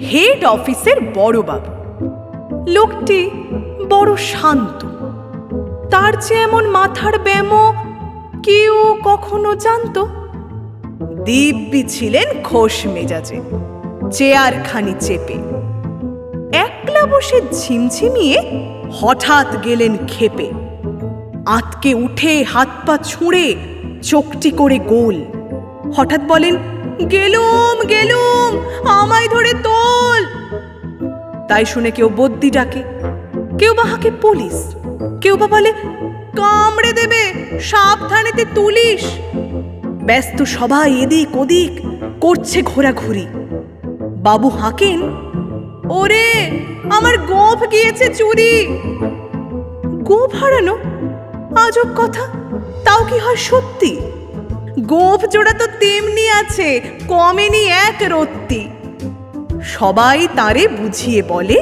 Head অফিসের বড়বাবু। লোকটি বড় শান্ত। তার যে এমন মাথার ব্যামো কেউ কখনো জানত? দিব্যি ছিলেন খোশ মেজাজে, চেয়ারখানি চেপে। একলা বসে ঝিমঝিমিয়ে হঠাৎ গেলেন ক্ষেপে। আঁতকে উঠে হাত পা ছুঁড়ে চোখটি করে গোল। হঠাৎ বলেন, গেলুম গেলুম, আমায় ধরে তোল। তাই শুনে কেউ বদ্যি ডাকে, কেউ বা হাঁকে পুলিশ, কেউ বা বলে, কামড়ে দেবে, সাবধানেতে তুলিস। ব্যস্ত সবাই এদিক ওদিক করছে ঘোরাঘুরি। বাবু হাঁকেন, ওরে আমার গোঁফ গিয়েছে চুরি। গোঁফ হারানো? আজব কথা, তাও কি হয় সত্যি? গোঁফ জোড়া তো তেমনি আছে, কমেনি এক রত্তি। সবাই তারে বুঝিয়ে বলে,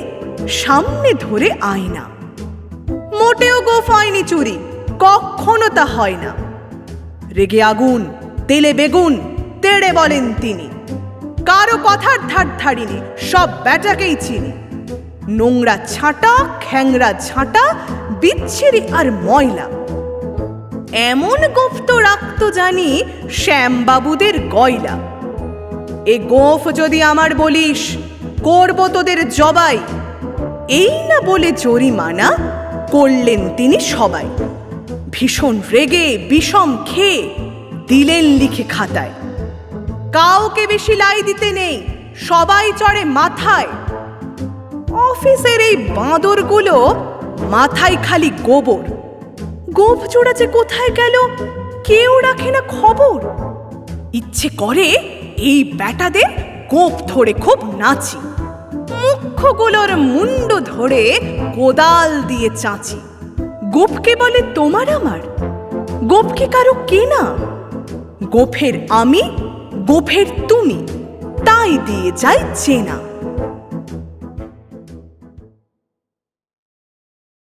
সামনে ধরে আয়না। মোটেও গোঁফ হয়নি চুরি, কখনো তা হয় না। রেগে আগুন, তেলে বেগুন, তেড়ে বলেন তিনি, কারো কথার ধার ধারিনি, সব ব্যাটাকেই চিনি। নোংরা ছাঁটা, খ্যাংরা ঝাঁটা, বিচ্ছিরি আর ময়লা। এমন গোঁফ তো রাখতো জানি শ্যামবাবুদের গয়লা। এ গোঁফ যদি আমার বলিস, করব তোদের জবাই। এই না বলে জরিমানা করলেন তিনি সবাই। ভীষণ রেগে বিষম খেয়ে দিলেন লিখে খাতায়, কাউকে বেশি লাই দিতে নেই, সবাই চড়ে মাথায়। অফিসের এই বাঁদরগুলো মাথায় খালি গোবর। গোঁফ জোড়া যে কোথায় গেল কেউ রাখে না খবর। ইচ্ছে করে এই ব্যাটাদের গোঁফ ধরে খুব নাচি, মুখ্যগুলোর মুন্ড ধরে কোদাল দিয়ে চাঁচি। গোঁফকে বলে তোমার আমার, গোঁফকে কারো কেনা? গোঁফের আমি, গোঁফের তুমি, তাই দিয়ে যাই চেনা।